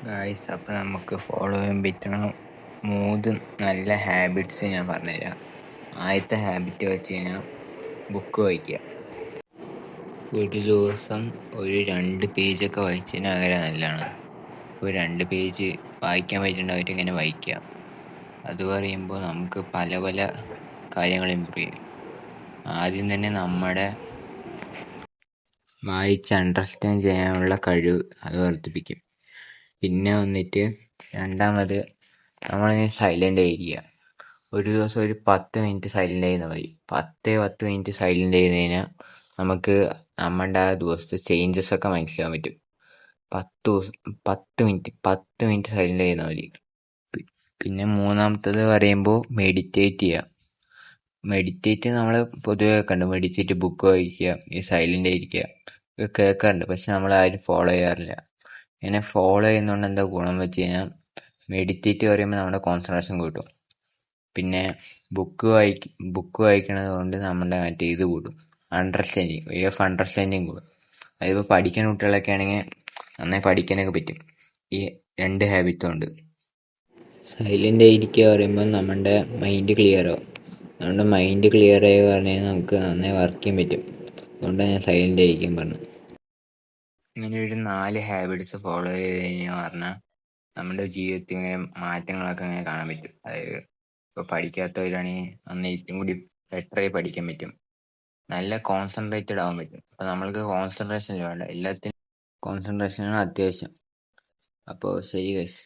Guys, അപ്പോൾ നമുക്ക് follow ചെയ്യാൻ പറ്റുന്ന 3 നല്ല ഹാബിറ്റ്സ് ഞാൻ പറഞ്ഞുതരാം. ആദ്യത്തെ ഹാബിറ്റ് വെച്ച് കഴിഞ്ഞാൽ ബുക്ക് വായിക്കുക. ഒരു ദിവസം ഒരു 2 പേജൊക്കെ വായിച്ചു കഴിഞ്ഞാൽ വളരെ നല്ലതാണ്. ഒരു 2 പേജ് വായിക്കാൻ പറ്റുന്നവർ ഇങ്ങനെ വായിക്കുക. അത് പറയുമ്പോൾ നമുക്ക് പല പല കാര്യങ്ങൾ ഇമ്പ്രൂവ് ചെയ്യും. ആദ്യം തന്നെ നമ്മുടെ വായിച്ച് അണ്ടർസ്റ്റാൻഡ് ചെയ്യാനുള്ള കഴിവ് അത് വർദ്ധിപ്പിക്കും. പിന്നെ വന്നിട്ട് രണ്ടാമത് നമ്മളിങ്ങനെ സൈലൻ്റ് ആയിരിക്കുക. ഒരു ദിവസം ഒരു 10 മിനിറ്റ് സൈലൻ്റ് ആയിരുന്നാൽ മതി. 10 മിനിറ്റ് സൈലൻ്റ് ആയി കഴിഞ്ഞാൽ നമുക്ക് നമ്മുടെ ആ ദിവസത്തെ ചേഞ്ചസ് ഒക്കെ മനസ്സിലാക്കാൻ പറ്റും. 10 മിനിറ്റ് സൈലൻ്റ് ആയിരുന്നാൽ മതി. പിന്നെ മൂന്നാമത്തത് പറയുമ്പോൾ മെഡിറ്റേറ്റ് ചെയ്യുക. മെഡിറ്റേറ്റ് നമ്മൾ പൊതുവെ കണ്ടു. മെഡിറ്റേറ്റ് ബുക്ക് വായിക്കുക, ഈ സൈലൻ്റ് ആയിരിക്കുക ഒക്കെ കേൾക്കാറുണ്ട്. പക്ഷെ നമ്മളാരും ഫോളോ ചെയ്യാറില്ല. ഇങ്ങനെ ഫോളോ ചെയ്യുന്നതുകൊണ്ട് എന്താ ഗുണം വെച്ച് കഴിഞ്ഞാൽ മെഡിറ്റേറ്റ് പറയുമ്പോൾ നമ്മുടെ കോൺസെൻട്രേഷൻ കൂട്ടും. പിന്നെ ബുക്ക് വായിക്കുന്നത് കൊണ്ട് നമ്മുടെ ഇത് കൂടും, വേ ഓഫ് അണ്ടർസ്റ്റാൻഡിങ് കൂടും. അതിപ്പോൾ പഠിക്കുന്ന കുട്ടികളൊക്കെ ആണെങ്കിൽ നന്നായി പഠിക്കാനൊക്കെ പറ്റും ഈ 2 ഹാബിറ്റും ഉണ്ട്. സൈലൻ്റ് ആയിരിക്കുക പറയുമ്പോൾ നമ്മുടെ മൈൻഡ് ക്ലിയർ ആവും. നമ്മുടെ മൈൻഡ് ക്ലിയർ ആയി പറഞ്ഞാൽ നമുക്ക് നന്നായി വർക്ക് ചെയ്യാൻ പറ്റും. അതുകൊണ്ടാണ് ഞാൻ സൈലൻ്റ് ആയിരിക്കാൻ പറഞ്ഞത്. ഇങ്ങനെ ഒരു 4 ഹാബിറ്റ്സ് ഫോളോ ചെയ്ത് കഴിഞ്ഞാൽ പറഞ്ഞാൽ നമ്മുടെ ജീവിതത്തിൽ ഇങ്ങനെ മാറ്റങ്ങളൊക്കെ ഇങ്ങനെ കാണാൻ പറ്റും. അതായത് ഇപ്പോൾ പഠിക്കാത്തവരാണെങ്കിൽ നന്നായി ഏറ്റവും കൂടി ബെറ്ററായി പഠിക്കാൻ പറ്റും. നല്ല കോൺസെൻട്രേറ്റഡ് ആവാൻ പറ്റും. അപ്പോൾ നമ്മൾക്ക് കോൺസെൻട്രേഷൻ വേണ്ട, എല്ലാത്തിനും കോൺസെൻട്രേഷനാണ് അത്യാവശ്യം. അപ്പോൾ ശരി ഗൈസ്.